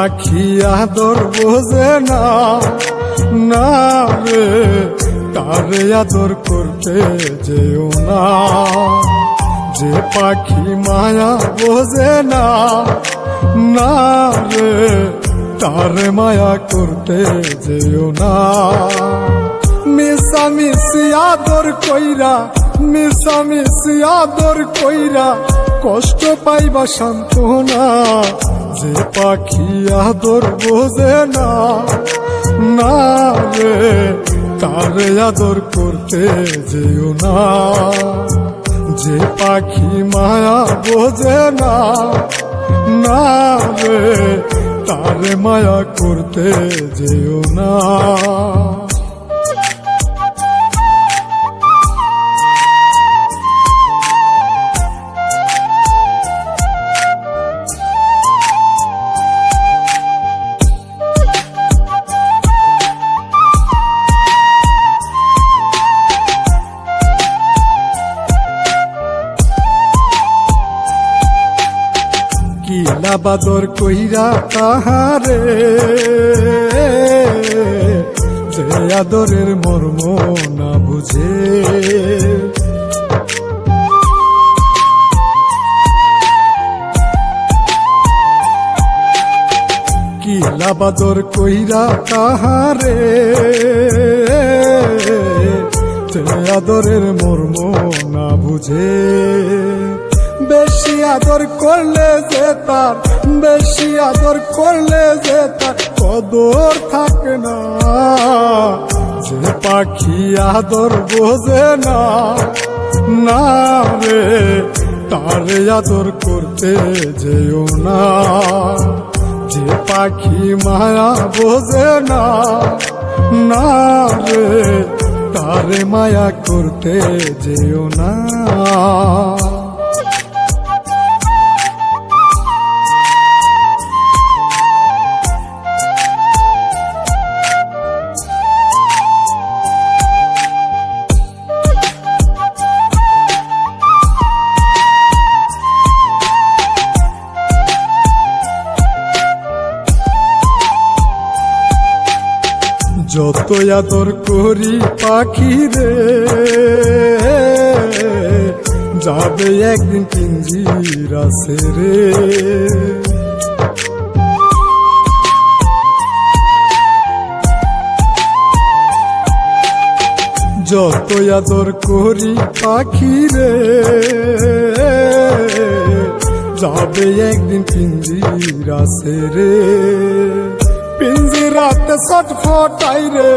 পাখি আদর বোঝে না, না রে তারে আদর করতে যেও না। যে পাখি মায়া বোঝে না, না রে তারে মায়া করতে যেও না। মিশামিশি আদর কইরা, মিশামিশি আদর কইরা কষ্ট পাইবা সান্ত্বনা। যে পাখি আদর বোঝে না, না রে তারে আদর করতে যেও না। যে পাখি মায়া বোঝে না, না রে তারে মায়া করতে যেও না। কিলা বাদর কইরা তাহারে, যে আদরের মর্ম না বুঝে। কিলা বাদর কইরা তাহারে, যে আদরের মর্ম না বুঝে। বেশি আদর করলে যে তার, বেশি আদর করলে যে তার কদর থাকে না। যে পাখি আদর বোঝে না, না রে তারে আদর করতে যেও না। যে পাখি মায়া বোঝে না, না রে তারে মায়া করতে যেও না। যত আদর করি পাখি রে, যাবে একদিন পিঞ্জিরা ছেড়ে। যত আদর করি পাখি রে, যাবে একদিন পিঞ্জিরা ছেড়ে। পিঞ্জিরাতে ছটফটাই রে।